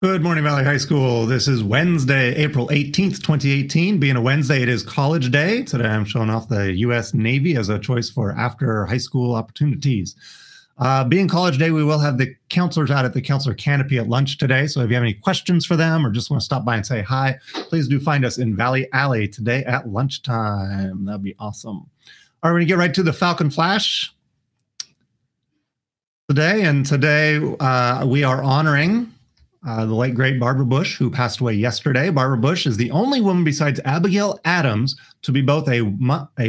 Good morning, Valley High School. This is Wednesday, April 18th, 2018. Being a Wednesday, it is College Day. Today I'm showing off the U.S. Navy as a choice for after high school opportunities. Being College Day, we will have the counselors out at the counselor canopy at lunch today. So if you have any questions for them or just want to stop by and say hi, please do find us in Valley Alley today at lunchtime. That'd be awesome. All right, we're going to get right to the Falcon Flash today. And today we are honoring the late, great Barbara Bush, who passed away yesterday. Barbara Bush is the only woman besides Abigail Adams to be both a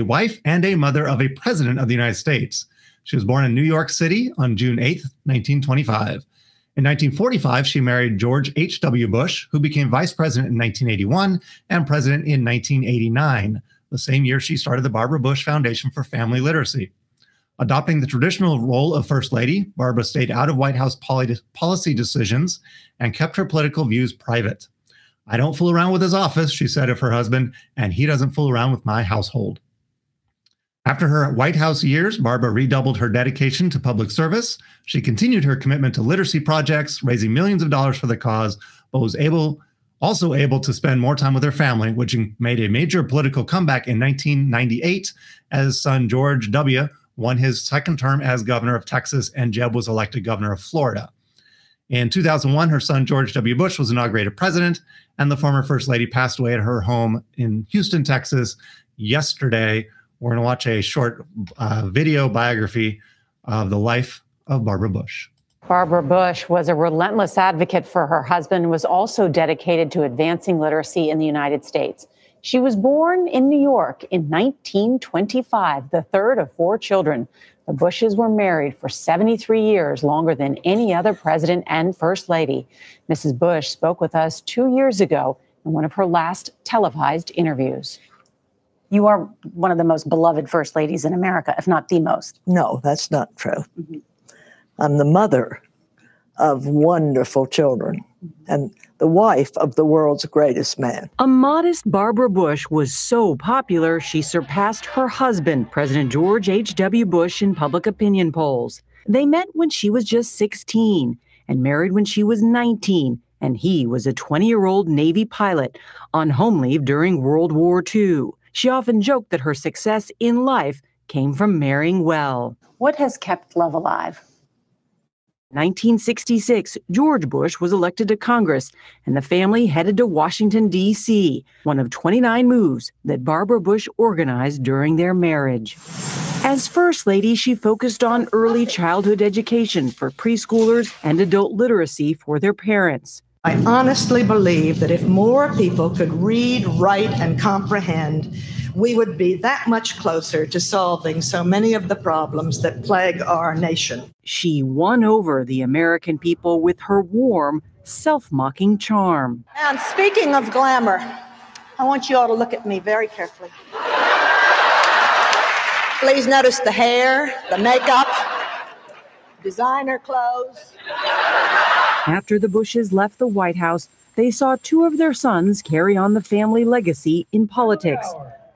wife and a mother of a president of the United States. She was born in New York City on June 8th, 1925. In 1945, she married George H.W. Bush, who became vice president in 1981 and president in 1989. The same year, she started the Barbara Bush Foundation for Family Literacy. Adopting the traditional role of First Lady, Barbara stayed out of White House policy decisions and kept her political views private. "I don't fool around with his office," she said of her husband, "and he doesn't fool around with my household." After her White House years, Barbara redoubled her dedication to public service. She continued her commitment to literacy projects, raising millions of dollars for the cause, but was also able to spend more time with her family, which made a major political comeback in 1998 as son George W. won his second term as governor of Texas, and Jeb was elected governor of Florida. In 2001, her son George W. Bush was inaugurated president, and the former First Lady passed away at her home in Houston, Texas yesterday. We're going to watch a short video biography of the life of Barbara Bush. Barbara Bush was a relentless advocate for her husband and was also dedicated to advancing literacy in the United States. She was born in New York in 1925, the third of four children. The Bushes were married for 73 years, longer than any other president and first lady. Mrs. Bush spoke with us 2 years ago in one of her last televised interviews. You are one of the most beloved first ladies in America, if not the most. No, that's not true. I'm the mother of wonderful children and the wife of the world's greatest man. A modest Barbara Bush was so popular, she surpassed her husband, President George H.W. Bush, in public opinion polls. They met when she was just 16 and married when she was 19, and he was a 20-year-old Navy pilot on home leave during World War II. She often joked that her success in life came from marrying well. What has kept love alive? 1966, George Bush was elected to Congress, and the family headed to Washington, D.C., one of 29 moves that Barbara Bush organized during their marriage. As First Lady, she focused on early childhood education for preschoolers and adult literacy for their parents. I honestly believe that if more people could read, write, and comprehend, we would be that much closer to solving so many of the problems that plague our nation. She won over the American people with her warm, self-mocking charm. And speaking of glamour, I want you all to look at me very carefully. Please notice the hair, the makeup, designer clothes. After the Bushes left the White House, they saw two of their sons carry on the family legacy in politics.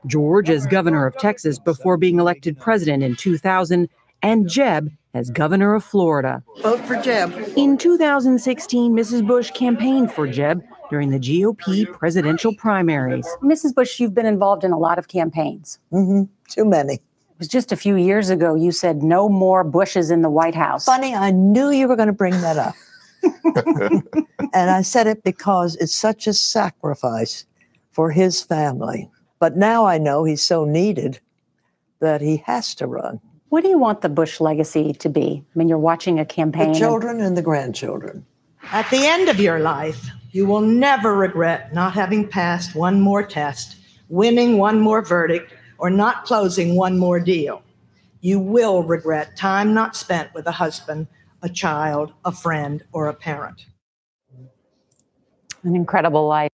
George as governor of Texas before being elected president in 2000, and Jeb as governor of Florida. Vote for Jeb. In 2016, Mrs. Bush campaigned for Jeb during the GOP presidential primaries. Mrs. Bush, you've been involved in a lot of campaigns. Too many. It was just a few years ago you said no more Bushes in the White House. Funny, I knew you were going to bring that up. And I said it because it's such a sacrifice for his family. But now I know he's so needed that he has to run. What do you want the Bush legacy to be? I mean, you're watching a campaign. The children and the grandchildren. At the end of your life, you will never regret not having passed one more test, winning one more verdict, or not closing one more deal. You will regret time not spent with a husband, a child, a friend, or a parent. An incredible life.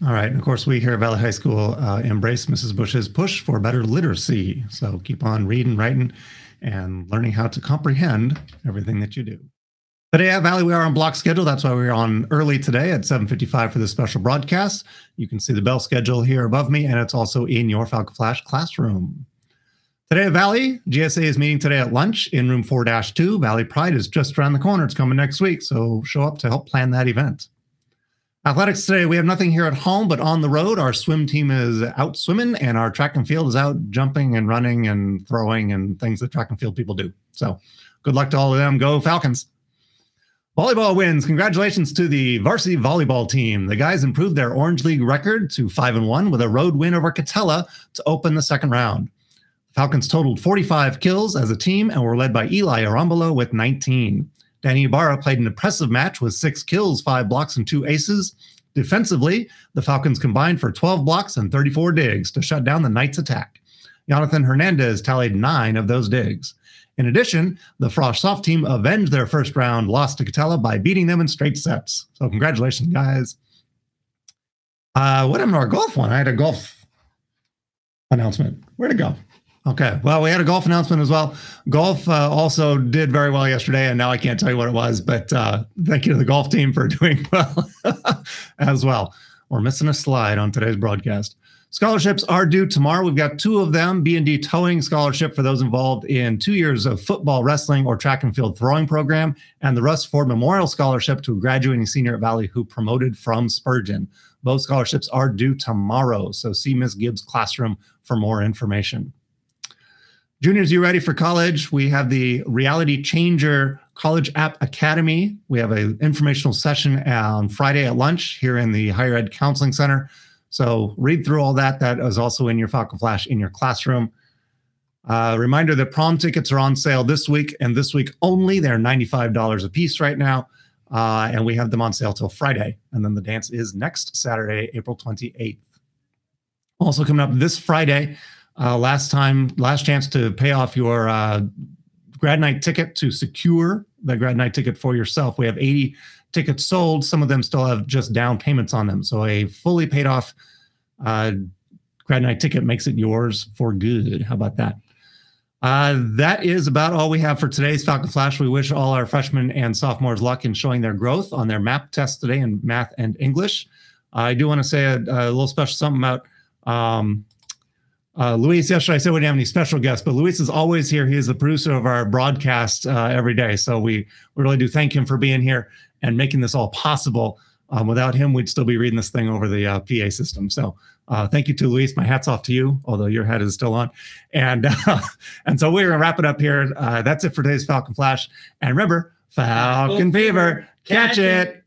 All right. And of course, we here at Valley High School embrace Mrs. Bush's push for better literacy. So keep on reading, writing, and learning how to comprehend everything that you do. Today at Valley, we are on block schedule. That's why we're on early today at 7:55 for this special broadcast. You can see the bell schedule here above me, and it's also in your Falcon Flash classroom. Today at Valley, GSA is meeting today at lunch in room 4-2. Valley Pride is just around the corner. It's coming next week, so show up to help plan that event. Athletics today, we have nothing here at home, but on the road, our swim team is out swimming, and our track and field is out jumping and running and throwing and things that track and field people do. So good luck to all of them. Go Falcons. Volleyball wins. Congratulations to the varsity volleyball team. The guys improved their Orange League record to 5-1 with a road win over Catella to open the second round. Falcons totaled 45 kills as a team and were led by Eli Arambolo with 19. Danny Ibarra played an impressive match with 6 kills, 5 blocks, and 2 aces. Defensively, the Falcons combined for 12 blocks and 34 digs to shut down the Knights' attack. Jonathan Hernandez tallied 9 of those digs. In addition, the Frosh Soft team avenged their first round loss to Catella by beating them in straight sets. So congratulations, guys. What happened to our golf one? I had a golf announcement. Where'd it go? Okay, well, we had a golf announcement as well. Golf also did very well yesterday, and now I can't tell you what it was, but thank you to the golf team for doing well as well. We're missing a slide on today's broadcast. Scholarships are due tomorrow. We've got 2 of them. B&D Towing Scholarship for those involved in 2 years of football, wrestling, or track and field throwing program, and the Russ Ford Memorial Scholarship to a graduating senior at Valley who promoted from Spurgeon. Both scholarships are due tomorrow, so see Ms. Gibbs' classroom for more information. Juniors, you ready for college? We have the Reality Changer College App Academy. We have an informational session on Friday at lunch here in the Higher Ed Counseling Center. So read through all that. That is also in your Falcon Flash in your classroom. Reminder that prom tickets are on sale this week and this week only. They're $95 a piece right now. And we have them on sale till Friday. And then the dance is next Saturday, April 28th. Also coming up this Friday, last chance to pay off your grad night ticket to secure the grad night ticket for yourself. We have 80 tickets sold. Some of them still have just down payments on them. So a fully paid off grad night ticket makes it yours for good. How about that? That is about all we have for today's Falcon Flash. We wish all our freshmen and sophomores luck in showing their growth on their MAP test today in math and English. I do want to say a little special something about Luis. Yesterday I said we didn't have any special guests, but Luis is always here. He is the producer of our broadcast every day. So we really do thank him for being here and making this all possible. Without him, we'd still be reading this thing over the PA system. So thank you to Luis. My hat's off to you, although your hat is still on. And so we're going to wrap it up here. That's it for today's Falcon Flash. And remember, Falcon Fever, catch it.